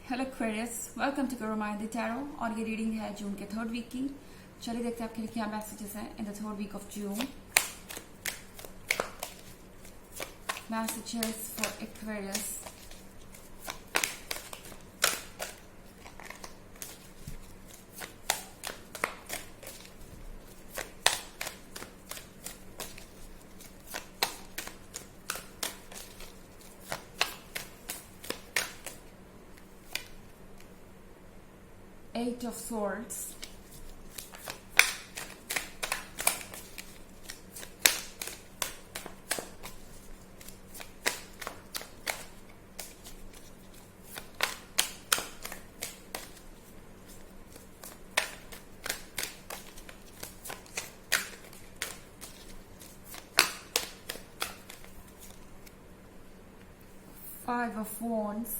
Hello Aquarius, welcome to करोमाइंड tarot. और ये रीडिंग है जून के थर्ड वीक की। चलिए देखते हैं आपके लिए क्या मैसेजेस हैं in the third week of June. Messages for Aquarius. Eight of Swords, Five of Wands,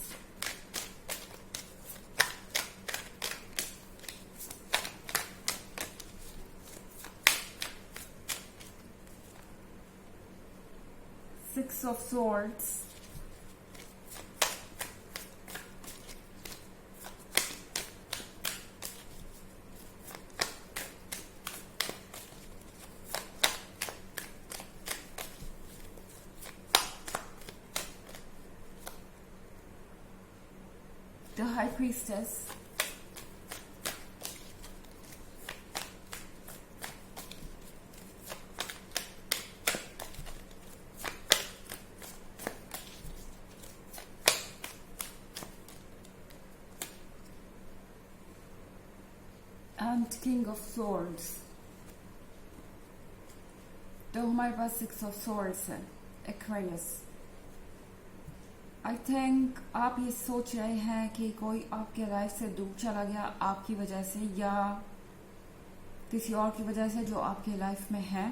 Six of Swords, the High Priestess, and King of Swords। तो हमारे पास सिक्स ऑफ सॉर्ड्स है एक्वेरियस। आई थिंक आप ये सोच रहे हैं कि कोई आपके लाइफ से दूर चला गया आपकी वजह से या किसी और की वजह से जो आपके लाइफ में है।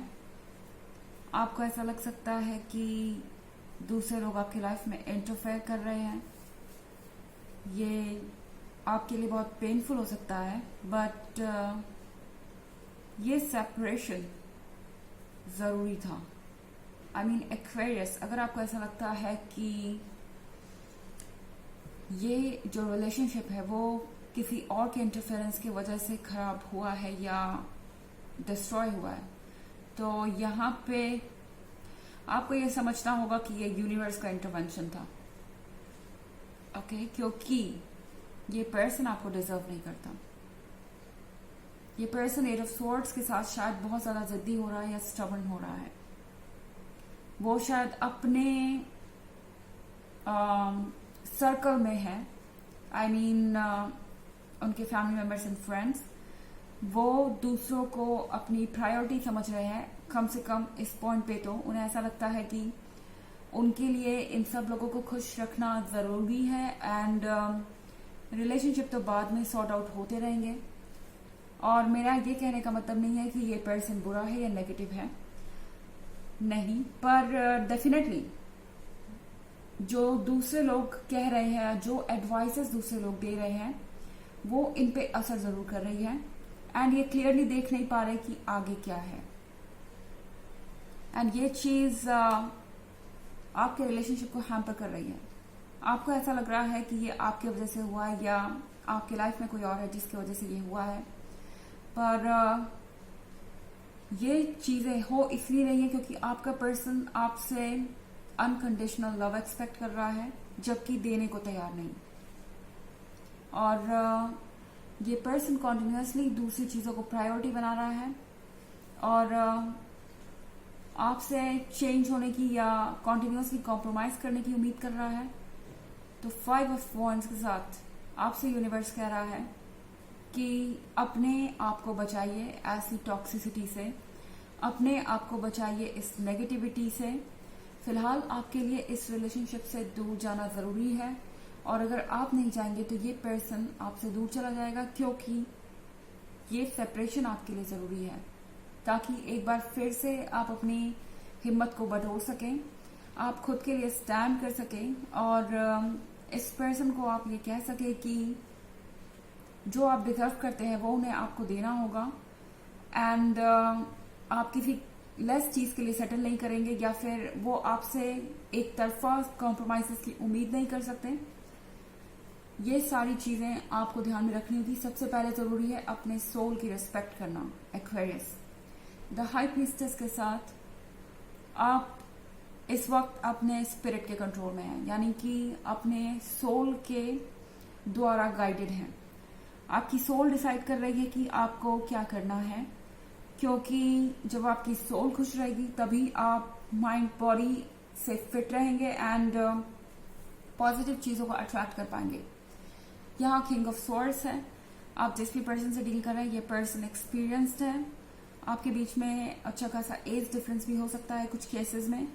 आपको ऐसा लग सकता है कि दूसरे लोग आपकी लाइफ में इंटरफेयर कर रहे हैं। ये आपके लिए बहुत पेनफुल हो सकता है, बट ये सेपरेशन जरूरी था। आई मीन एक्वेरियस, अगर आपको ऐसा लगता है कि ये जो रिलेशनशिप है वो किसी और के इंटरफेरेंस की वजह से खराब हुआ है या डिस्ट्रॉय हुआ है, तो यहाँ पे आपको ये समझना होगा कि ये यूनिवर्स का इंटरवेंशन था। ओके, क्योंकि ये पर्सन आपको डिजर्व नहीं करता। ये पर्सन एट ऑफ स्वॉर्ड्स के साथ शायद बहुत ज्यादा जिद्दी हो रहा है या स्टबर्न हो रहा है। वो शायद अपने सर्कल में है, आई मीन उनके फैमिली मेंबर्स एंड फ्रेंड्स, वो दूसरों को अपनी प्रायोरिटी समझ रहे हैं। कम से कम इस पॉइंट पे तो उन्हें ऐसा लगता है कि उनके लिए इन सब लोगों को खुश रखना जरूरी है एंड रिलेशनशिप तो बाद में सॉर्ट आउट होते रहेंगे। और मेरा ये कहने का मतलब नहीं है कि ये पर्सन बुरा है या नेगेटिव है, नहीं, पर डेफिनेटली जो दूसरे लोग कह रहे हैं, जो एडवाइसेस दूसरे लोग दे रहे हैं, वो इन पे असर जरूर कर रही है एंड ये क्लियरली देख नहीं पा रहे कि आगे क्या है। एंड ये चीज आपके रिलेशनशिप को हैम्पर कर रही है। आपको ऐसा लग रहा है कि ये आपकी वजह से हुआ है या आपके लाइफ में कोई और है जिसकी वजह से ये हुआ है, पर ये चीजें हो इसलिए नहीं है क्योंकि आपका पर्सन आपसे अनकंडीशनल लव एक्सपेक्ट कर रहा है जबकि देने को तैयार नहीं। और ये पर्सन कॉन्टिन्यूसली दूसरी चीजों को प्रायोरिटी बना रहा है और आपसे चेंज होने की या कॉन्टिन्यूसली कॉम्प्रोमाइज करने की उम्मीद कर रहा है। तो फाइव ऑफ वॉन्ड्स के साथ आपसे यूनिवर्स कह रहा है कि अपने आप को बचाइए ऐसी टॉक्सिसिटी से, अपने आप को बचाइए इस नेगेटिविटी से। फिलहाल आपके लिए इस रिलेशनशिप से दूर जाना जरूरी है और अगर आप नहीं जाएंगे तो ये पर्सन आपसे दूर चला जाएगा, क्योंकि ये सेपरेशन आपके लिए जरूरी है ताकि एक बार फिर से आप अपनी हिम्मत को बटोर सकें, आप खुद के लिए स्टैंड कर सकें और इस पर्सन को आप ये कह सके कि जो आप डिजर्व करते हैं वो उन्हें आपको देना होगा एंड आप किसी लेस चीज के लिए सेटल नहीं करेंगे या फिर वो आपसे एक तरफा कॉम्प्रोमाइजेस की उम्मीद नहीं कर सकते। ये सारी चीजें आपको ध्यान में रखनी होगी। सबसे पहले जरूरी है अपने सोल की रिस्पेक्ट करना। एक्वेरियस, द हाई प्रीस्टेस के साथ आप इस वक्त अपने स्पिरिट के कंट्रोल में हैं, यानी कि अपने सोल के द्वारा गाइडेड हैं। आपकी सोल डिसाइड कर रही है कि आपको क्या करना है, क्योंकि जब आपकी सोल खुश रहेगी तभी आप माइंड बॉडी से फिट रहेंगे एंड पॉजिटिव चीजों को अट्रैक्ट कर पाएंगे। यहाँ किंग ऑफ स्वॉर्ड्स है। आप जिस भी पर्सन से डील कर रहे हैं, ये पर्सन एक्सपीरियंस्ड है। आपके बीच में अच्छा खासा एज डिफरेंस भी हो सकता है कुछ केसेस में।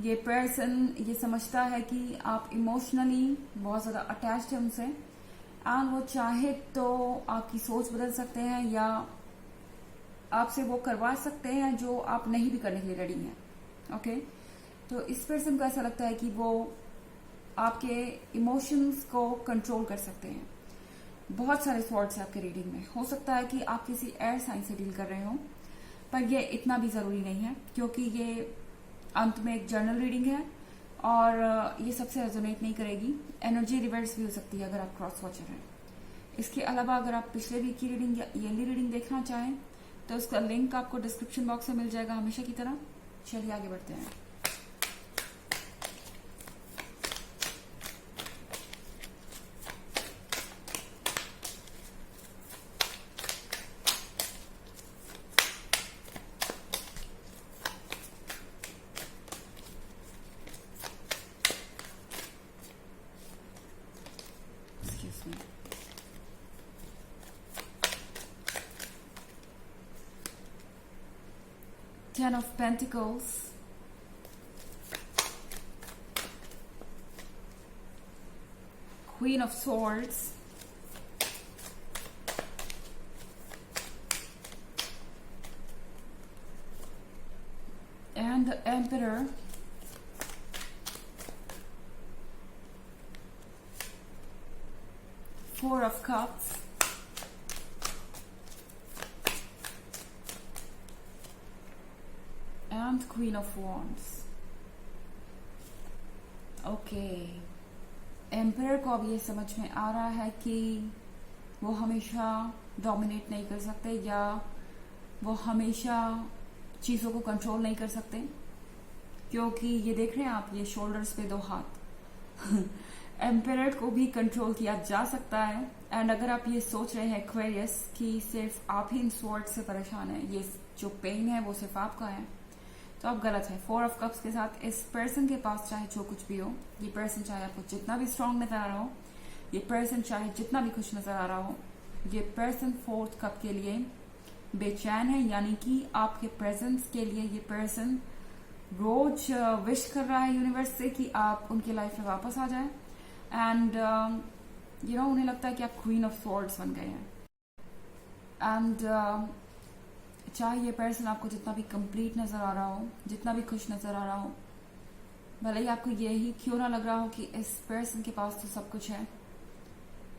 ये पर्सन ये समझता है कि आप इमोशनली बहुत ज्यादा अटैच्ड है उनसे एंड वो चाहे तो आपकी सोच बदल सकते हैं या आपसे वो करवा सकते हैं जो आप नहीं भी करने के लिए रेडी हैं। ओके, तो इस पर्सन को ऐसा लगता है कि वो आपके इमोशंस को कंट्रोल कर सकते हैं। बहुत सारे स्वॉर्ड्स है आपके रीडिंग में। हो सकता है कि आप किसी एयर साइन से डील कर रहे हो, पर ये इतना भी जरूरी नहीं है, क्योंकि ये अंत में एक जर्नल रीडिंग है और ये सबसे रेजोनेट नहीं करेगी। एनर्जी रिवर्स भी हो सकती है अगर आप क्रॉस वॉचर हैं। इसके अलावा अगर आप पिछले वीक की रीडिंग या ईयरली रीडिंग देखना चाहें तो उसका लिंक आपको डिस्क्रिप्शन बॉक्स में मिल जाएगा हमेशा की तरह। चलिए आगे बढ़ते हैं। Excuse me. Ten of Pentacles, Queen of Swords, and the Emperor, Four of Cups, and Queen of Wands. Okay, emperor को अब ये समझ में आ रहा है कि वो हमेशा डोमिनेट नहीं कर सकते या वो हमेशा चीजों को कंट्रोल नहीं कर सकते, क्योंकि ये देख रहे हैं आप, ये शोल्डर्स पे दो हाथ एम्परर को भी कंट्रोल किया जा सकता है। एंड अगर आप ये सोच रहे हैं एक्वेरियस कि सिर्फ आप ही इन स्वॉर्ड से परेशान हैं, ये जो पेन है वो सिर्फ आपका है, तो आप गलत है। फोर ऑफ कप्स के साथ इस पर्सन के पास चाहे जो कुछ भी हो, ये पर्सन चाहे आपको जितना भी स्ट्रांग नजर आ रहा हो, ये पर्सन चाहे जितना भी खुश नजर आ रहा हो, ये पर्सन फोर्थ कप के लिए बेचैन है, यानी कि आपके प्रेजेंस के लिए ये पर्सन रोज विश कर रहा है यूनिवर्स से कि आप उनकी लाइफ में वापस आ जाए। एंड उन्हें लगता है कि आप क्वीन ऑफ स्वॉर्ड्स बन गए हैं। एंड चाहे ये पर्सन आपको जितना भी कंप्लीट नजर आ रहा हो, जितना भी खुश नजर आ रहा हो, भले ही आपको यही क्यों ना लग रहा हो कि इस पर्सन के पास तो सब कुछ है,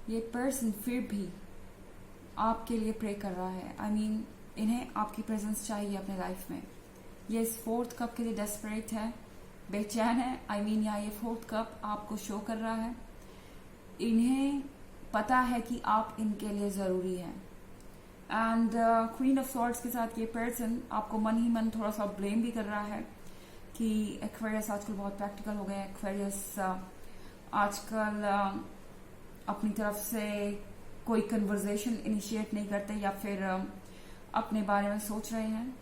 ये पर्सन फिर भी आपके लिए प्रे कर रहा है। आई मीन इन्हें आपकी प्रेजेंस चाहिए अपने लाइफ में। ये इस फोर्थ कप के लिए डेस्परेट है, बेचैन है। आई मीन यहाँ ये फोर्थ कप आपको शो कर रहा है, इन्हें पता है कि आप इनके लिए जरूरी है। एंड क्वीन ऑफ स्वॉर्ड्स के साथ ये पर्सन आपको मन ही मन थोड़ा सा ब्लेम भी कर रहा है कि एक्वेरियस आजकल बहुत प्रैक्टिकल हो गए। एक्वेरियस आजकल अपनी तरफ से कोई कन्वर्सेशन इनिशिएट नहीं करते या फिर अपने बारे में सोच रहे हैं।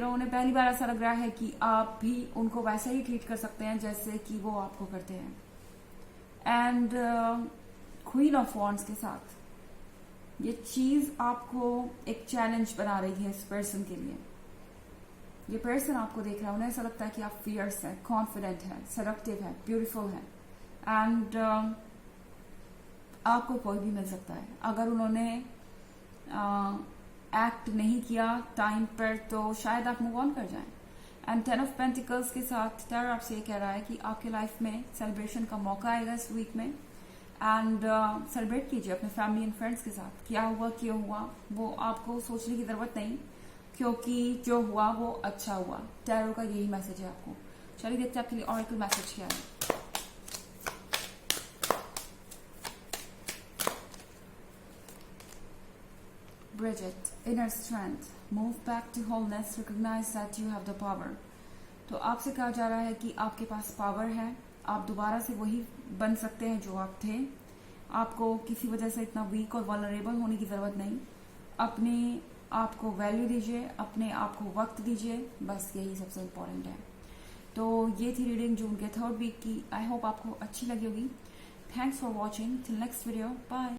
उन्हें पहली बार ऐसा लग रहा है कि आप भी उनको वैसे ही ट्रीट कर सकते हैं जैसे कि वो आपको करते हैं। एंड क्वीन ऑफ वॉन्ड्स के साथ ये चीज आपको एक चैलेंज बना रही है इस पर्सन के लिए। ये पर्सन आपको देख रहा है, उन्हें ऐसा लगता है कि आप फियर्स है, कॉन्फिडेंट है, सेडक्टिव है, ब्यूटीफुल है। एंड आपको कोई भी मिल सकता है अगर उन्होंने एक्ट नहीं किया टाइम पर, तो शायद आप मूव ऑन कर जाएं। एंड टेन ऑफ पेंटिकल्स के साथ टैरो आपसे ये कह रहा है कि आपके लाइफ में सेलिब्रेशन का मौका आएगा इस वीक में। एंड सेलिब्रेट कीजिए अपने फैमिली एंड फ्रेंड्स के साथ। क्या हुआ क्यों हुआ वो आपको सोचने की जरूरत नहीं, क्योंकि जो हुआ वो अच्छा हुआ। टैरो का यही मैसेज है आपको। चलिए देखते हैं आपके लिए ऑरेकल मैसेज क्या है। Bridget, inner strength, move back to wholeness, recognize that you have the power. तो आपसे कहा जा रहा है कि आपके पास पावर है, आप दोबारा से वही बन सकते हैं जो आप थे. आपको किसी वजह से इतना वीक और वल्नरेबल होने की जरूरत नहीं. अपने आप को वैल्यू दीजिए, अपने आप को वक्त दीजिए, बस यही सबसे इम्पोर्टेंट है. तो ये थी रीडिंग जून के 3rd वीक की. आई होप आपको अच्छी लगी होगी. Thanks for watching. Till next video. Bye.